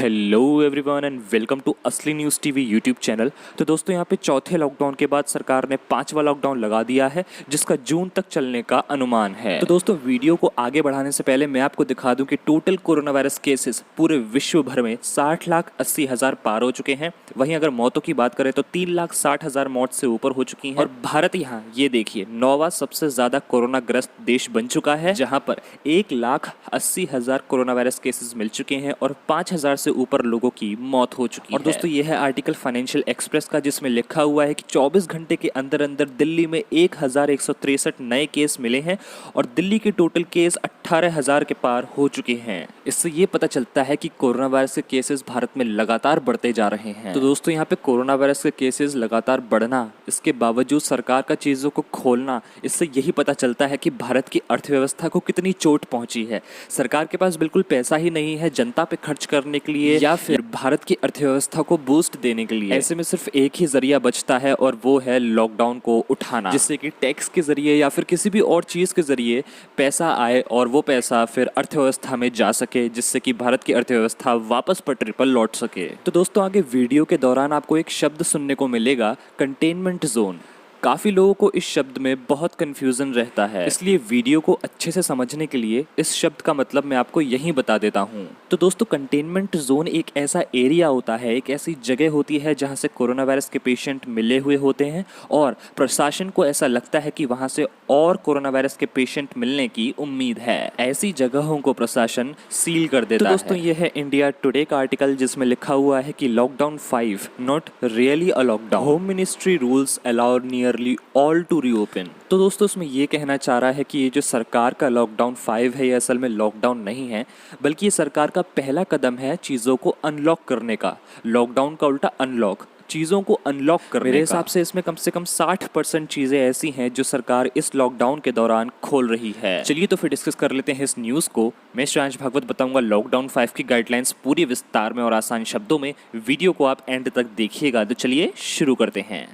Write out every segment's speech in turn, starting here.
Hello everyone and welcome to असली news TV YouTube channel. तो दोस्तों यहाँ पे चौथे लॉकडाउन के बाद सरकार ने 5वां लॉकडाउन लगा दिया है जिसका जून तक चलने का अनुमान है। तो दोस्तों वीडियो को आगे बढ़ाने से पहले मैं आपको दिखा दूं कि टोटल कोरोना वायरस केसेस पूरे विश्व भर में 60,80,000 पार हो चुके हैं। वहीं अगर मौतों की बात करें तो 3,60,000 मौत से ऊपर हो चुकी हैं और भारत यहाँ ये देखिए 9वां सबसे ज्यादा कोरोना ग्रस्त देश बन चुका है, जहाँ पर 1,80,000 कोरोना वायरस केसेस मिल चुके हैं और 5,000 से ऊपर लोगों की मौत हो चुकी है। और दोस्तों यह है आर्टिकल फाइनेंशियल एक्सप्रेस का, जिसमें लिखा हुआ है कि 24 घंटे के अंदर अंदर दिल्ली में 1,163 नए केस मिले हैं और दिल्ली के टोटल केस 18,000 के पार हो चुके हैं। इससे ये पता चलता है कि कोरोना वायरस के केसेस भारत में लगातार बढ़ते जा रहे हैं। तो दोस्तों यहाँ पे कोरोना वायरस के केसेस लगातार बढ़ना, इसके बावजूद सरकार का चीजों को खोलना, इससे यही पता चलता है कि भारत की अर्थव्यवस्था को कितनी चोट पहुंची है। सरकार के पास बिल्कुल पैसा ही नहीं है जनता पे खर्च करने के लिए या फिर भारत की अर्थव्यवस्था को बूस्ट देने के लिए। ऐसे में सिर्फ एक ही जरिया बचता है और वो है लॉकडाउन को उठाना, जिससे कि टैक्स के जरिए या फिर किसी भी और चीज के जरिए पैसा आए और वो पैसा फिर अर्थव्यवस्था में जा सके, जिससे कि भारत की अर्थव्यवस्था वापस पटरी पर लौट सके। तो दोस्तों आगे वीडियो के दौरान आपको एक शब्द सुनने को मिलेगा, कंटेनमेंट जोन। काफ़ी लोगों को इस शब्द में बहुत कंफ्यूजन रहता है, इसलिए वीडियो को अच्छे से समझने के लिए इस शब्द का मतलब मैं आपको यहीं बता देता हूँ। तो दोस्तों कंटेनमेंट जोन एक ऐसा एरिया होता है, एक ऐसी जगह होती है जहाँ से कोरोना वायरस के पेशेंट मिले हुए होते हैं और प्रशासन को ऐसा लगता है कि वहाँ से और कोरोना वायरस के पेशेंट मिलने की उम्मीद है। ऐसी जगहों को प्रशासन सील कर देता है। तो दोस्तों ये है इंडिया टुडे का आर्टिकल, जिसमें लिखा हुआ है कि lockdown 5 not really a lockdown, home ministry rules allow near all to reopen. तो दोस्तों इसमें ये कहना चाह रहा है कि ये जो सरकार का लॉकडाउन 5 है, ये असल में लॉकडाउन नहीं है, बल्कि ये सरकार का पहला कदम है चीज़ों को अनलॉक करने का। लॉकडाउन का उल्टा अनलॉक, चीज़ों को अनलॉक करने। मेरे हिसाब से इसमें कम 60% चीज़ें ऐसी हैं जो सरकार इस लॉकडाउन के दौरान खोल रही है। चलिए तो फिर डिस्कस कर लेते हैं इस न्यूज़ को। मैं श्रेयांश भागवत बताऊंगा लॉकडाउन 5 की गाइडलाइंस पूरी विस्तार में और आसान शब्दों में। वीडियो को आप एंड तक देखिएगा। तो चलिए शुरू करते हैं।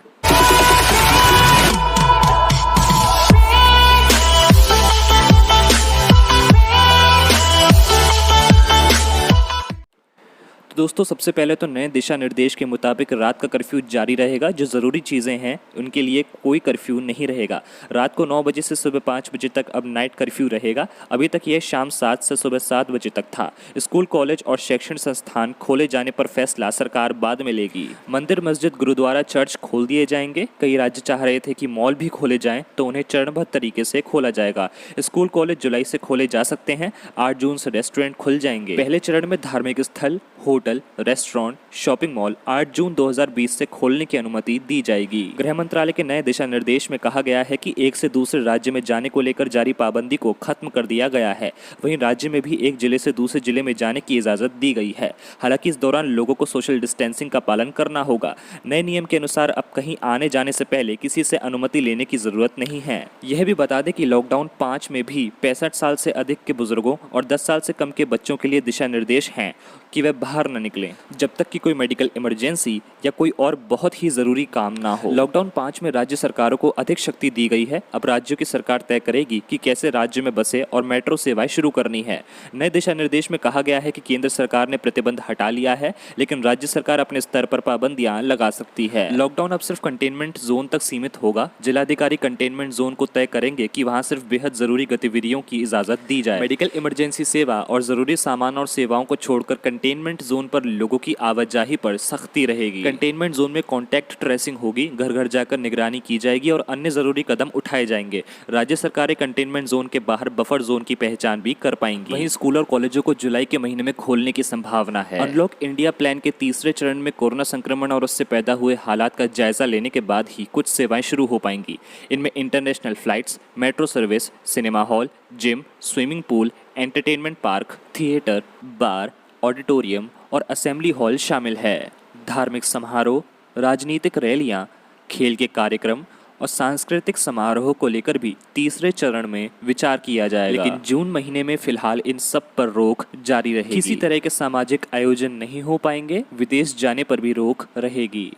दोस्तों सबसे पहले तो नए दिशा निर्देश के मुताबिक रात का कर्फ्यू जारी रहेगा। जो ज़रूरी चीज़ें हैं उनके लिए कोई कर्फ्यू नहीं रहेगा। रात को 9 बजे से सुबह 5 बजे तक अब नाइट कर्फ्यू रहेगा। अभी तक यह शाम 7 से सुबह 7 बजे तक था। स्कूल, कॉलेज और शैक्षणिक संस्थान खोले जाने पर फैसला सरकार बाद में लेगी। मंदिर, मस्जिद, गुरुद्वारा, चर्च खोल दिए जाएंगे। कई राज्य चाह रहे थे कि मॉल भी खोले जाएं, तो उन्हें चरणबद्ध तरीके से खोला जाएगा। स्कूल, कॉलेज जुलाई से खोले जा सकते हैं। 8 जून से रेस्टोरेंट खुल जाएंगे। पहले चरण में धार्मिक स्थल, होटल, रेस्टोरेंट, शॉपिंग मॉल 8 जून 2020 से खोलने की अनुमति दी जाएगी। गृह मंत्रालय के नए दिशा निर्देश में कहा गया है कि एक से दूसरे राज्य में जाने को लेकर जारी पाबंदी को खत्म कर दिया गया है। वहीं राज्य में भी एक जिले से दूसरे जिले में जाने की इजाजत दी गई है। हालांकि इस दौरान लोगों को सोशल डिस्टेंसिंग का पालन करना होगा। नए नियम के अनुसार अब कहीं आने जाने से पहले किसी से अनुमति लेने की जरूरत नहीं है। यह भी बता दें कि लॉकडाउन 5 में भी 65 साल से अधिक के बुजुर्गों और 10 साल से कम के बच्चों के लिए दिशा निर्देश हैं कि वे बाहर न निकलें जब तक कि कोई मेडिकल इमरजेंसी या कोई और बहुत ही जरूरी काम ना हो। लॉकडाउन 5 में राज्य सरकारों को अधिक शक्ति दी गई है। अब राज्यों की सरकार तय करेगी कि कैसे राज्य में बसें और मेट्रो सेवाएं शुरू करनी है। नए दिशा निर्देश में कहा गया है कि केंद्र सरकार ने प्रतिबंध हटा लिया है, लेकिन राज्य सरकार अपने स्तर पर पाबंदियां लगा सकती है। लॉकडाउन अब सिर्फ कंटेनमेंट जोन तक सीमित होगा। जिलाधिकारी कंटेनमेंट जोन को तय करेंगे कि वहां सिर्फ बेहद जरूरी गतिविधियों की इजाजत दी जाए। मेडिकल इमरजेंसी सेवा और जरूरी सामान और सेवाओं को छोड़कर कंटेनमेंट जोन पर लोगों की आवाजाही पर सख्ती रहेगी। कंटेनमेंट जोन में कॉन्टैक्ट ट्रेसिंग होगी, घर घर जाकर निगरानी की जाएगी और अन्य जरूरी कदम उठाए जाएंगे। राज्य सरकारें कंटेनमेंट जोन के बाहर बफर जोन की पहचान भी कर पाएंगी। वहीं स्कूल और कॉलेजों को जुलाई के महीने में खोलने की संभावना है। अनलॉक इंडिया प्लान के तीसरे चरण में कोरोना संक्रमण और उससे पैदा हुए हालात का जायजा लेने के बाद ही कुछ सेवाएं शुरू हो पाएंगी। इनमें international flights, metro service, cinema hall, gym, swimming pool, entertainment park, theatre, bar, auditorium और असेंबली हॉल शामिल है। धार्मिक समारोह, राजनीतिक रैलियां, खेल के कार्यक्रम और सांस्कृतिक समारोह को लेकर भी तीसरे चरण में विचार किया जाएगा। लेकिन जून महीने में फिलहाल इन सब पर रोक जारी रहेगी। किसी तरह के सामाजिक आयोजन नहीं हो पाएंगे। विदेश जाने पर भी रोक रहेगी।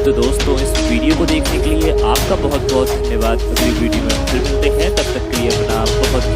तो दोस्तों इस वीडियो को देखने के लिए आपका बहुत बहुत धन्यवाद। अगली वीडियो में फिर मिलते हैं, तब तक के लिए अपना बहुत